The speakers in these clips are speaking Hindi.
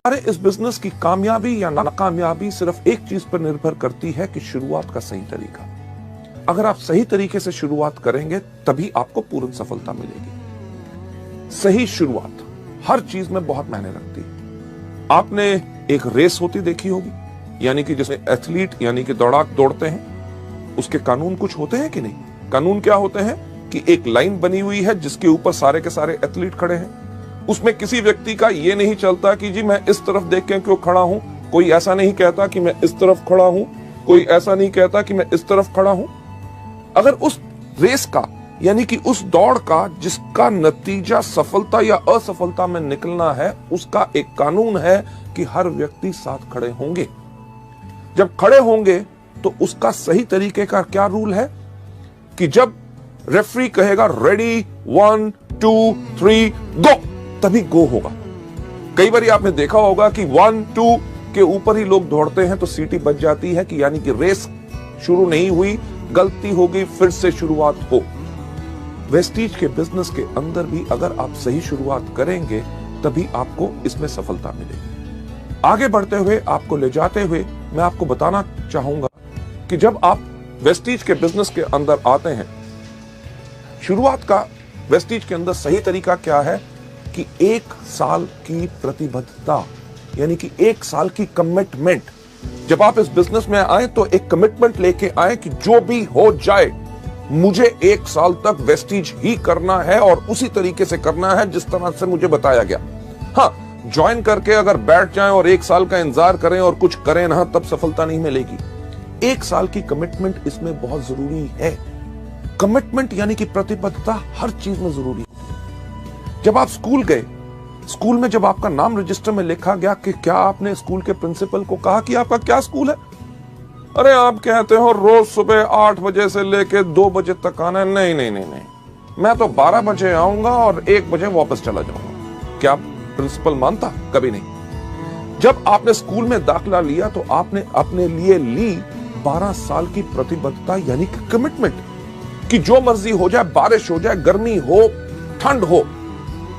अरे इस बिजनेस की कामयाबी या नाकामयाबी सिर्फ एक चीज पर निर्भर करती है कि शुरुआत का सही तरीका। अगर आप सही तरीके से शुरुआत करेंगे तभी आपको पूर्ण सफलता मिलेगी। सही शुरुआत हर चीज में बहुत मायने रखती है। आपने एक रेस होती देखी होगी, यानी कि जिसमें एथलीट यानी कि दौड़ाक दौड़ते हैं, उसके कानून कुछ होते हैं कि नहीं? कानून क्या होते हैं कि एक लाइन बनी हुई है जिसके ऊपर सारे के सारे एथलीट खड़े हैं। उसमें किसी व्यक्ति का ये नहीं चलता कि जी मैं इस तरफ देख के क्यों खड़ा हूं, कोई ऐसा नहीं कहता कि मैं इस तरफ खड़ा हूं, कोई ऐसा नहीं कहता कि मैं इस तरफ खड़ा हूं। अगर उस रेस का यानी कि उस दौड़ का जिसका नतीजा सफलता या असफलता में निकलना है, उसका एक कानून है कि हर व्यक्ति साथ खड़े होंगे। जब खड़े होंगे तो उसका सही तरीके का क्या रूल है कि जब रेफरी कहेगा रेडी 1 2 3 गो, तभी गो होगा। कई बार आपने देखा होगा कि 1 2 के ऊपर ही लोग दौड़ते हैं तो सीटी बच जाती है कि यानी कि रेस शुरू नहीं हुई, गलती होगी, फिर से शुरुआत हो। वेस्टीज के बिजनेस के अंदर भी अगर आप सही शुरुआत करेंगे तभी आपको इसमें सफलता मिलेगी। आगे बढ़ते हुए, आपको ले जाते हुए मैं आपको बताना चाहूंगा कि जब आप वेस्टीज के बिजनेस के अंदर आते हैं, शुरुआत का वेस्टीज के अंदर सही तरीका क्या है कि 1 साल की प्रतिबद्धता यानी कि 1 साल की कमिटमेंट। जब आप इस बिजनेस में आए तो एक कमिटमेंट लेके आए कि जो भी हो जाए मुझे 1 साल तक वेस्टीज ही करना है और उसी तरीके से करना है जिस तरह से मुझे बताया गया। हाँ, ज्वाइन करके अगर बैठ जाएं और 1 साल का इंतजार करें और कुछ करें ना, तब सफलता नहीं मिलेगी। 1 साल की कमिटमेंट इसमें बहुत जरूरी है। कमिटमेंट यानी कि प्रतिबद्धता हर चीज में जरूरी है। जब आप स्कूल गए, स्कूल में जब आपका नाम रजिस्टर में लिखा गया कि क्या आपने स्कूल के प्रिंसिपल को कहा कि आपका क्या स्कूल है? अरे आप कहते हो रोज सुबह 8 बजे से लेके 2 बजे तक आना है। नहीं नहीं नहीं नहीं, मैं तो 12 बजे आऊंगा और 1 बजे वापस चला जाऊंगा। क्या प्रिंसिपल मानता? कभी नहीं। जब आपने स्कूल में दाखिला लिया तो आपने अपने लिए ली 12 साल की प्रतिबद्धता यानी कि कमिटमेंट कि जो मर्जी हो जाए, बारिश हो जाए, गर्मी हो, ठंड हो,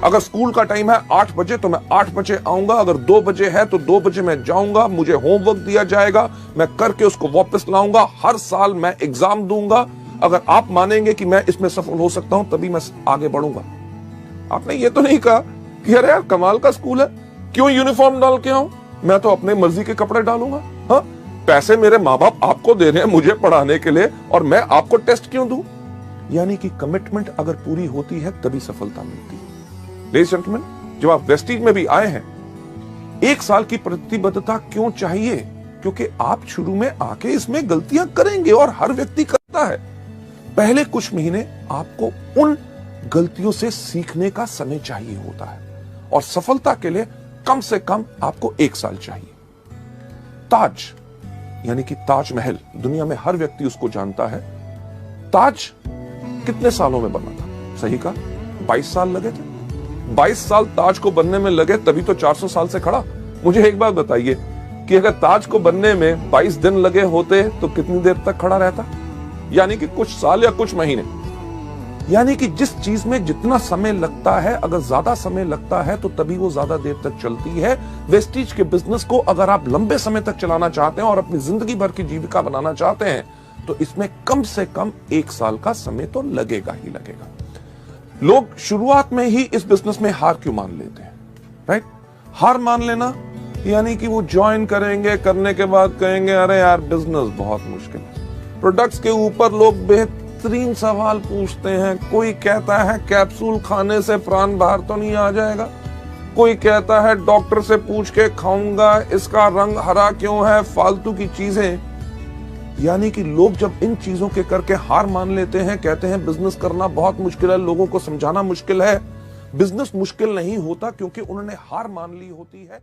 अगर स्कूल का टाइम है 8 बजे तो मैं 8 बजे आऊंगा, अगर 2 बजे है तो 2 बजे मैं जाऊंगा, मुझे होमवर्क दिया जाएगा, मैं करके उसको वापस लाऊंगा, हर साल मैं एग्जाम दूंगा। अगर आप मानेंगे कि मैं इसमें सफल हो सकता हूं तभी मैं आगे बढ़ूंगा। आपने ये तो नहीं कहा कि अरे यार कमाल का स्कूल है, क्यों यूनिफॉर्म डाल के आऊं, मैं तो अपने मर्जी के कपड़े डालूंगा। हाँ, पैसे मेरे माँ बाप आपको दे रहे हैं मुझे पढ़ाने के लिए और मैं आपको टेस्ट क्यों दूं? यानी कि कमिटमेंट अगर पूरी होती है तभी सफलता मिलती है। लेडीज एंड जेंटलमैन, जब आप वेस्टीज में भी आए हैं, 1 साल की प्रतिबद्धता क्यों चाहिए? क्योंकि आप शुरू में आके इसमें गलतियां करेंगे और हर व्यक्ति करता है। पहले कुछ महीने आपको उन गलतियों से सीखने का समय चाहिए होता है और सफलता के लिए कम से कम आपको 1 साल चाहिए। ताज यानी कि ताजमहल, दुनिया में हर व्यक्ति उसको जानता है। ताज कितने सालों में बना था? सही कहा, 22 साल लगे थे। 22 साल ताज को बनने में लगे, तभी तो 400 साल से खड़ा। मुझे एक बात बताइए कि अगर ताज को बनने में 22 दिन लगे होते तो कितनी देर तक खड़ा रहता? यानी कि कुछ साल या कुछ महीने। यानी कि जिस चीज में जितना समय लगता है, अगर ज्यादा समय लगता है तो तभी वो ज्यादा देर तक चलती है। वेस्टीज के बिजनेस को अगर आप लंबे समय तक चलाना चाहते हैं और अपनी जिंदगी भर की जीविका बनाना चाहते हैं तो इसमें कम से कम 1 साल का समय तो लगेगा ही लगेगा। लोग शुरुआत में ही इस बिजनेस में हार क्यों मान लेते हैं? राइट? हार मान लेना यानी कि वो ज्वाइन करेंगे, करने के बाद कहेंगे अरे यार बिजनेस बहुत मुश्किल है। प्रोडक्ट्स के ऊपर लोग बेहतरीन सवाल पूछते हैं। कोई कहता है कैप्सूल खाने से प्राण बाहर तो नहीं आ जाएगा, कोई कहता है डॉक्टर से पूछ के खाऊंगा, इसका रंग हरा क्यों है, फालतू की चीजें। यानी कि लोग जब इन चीजों के करके हार मान लेते हैं, कहते हैं बिजनेस करना बहुत मुश्किल है, लोगों को समझाना मुश्किल है। बिजनेस मुश्किल नहीं होता क्योंकि उन्होंने हार मान ली होती है।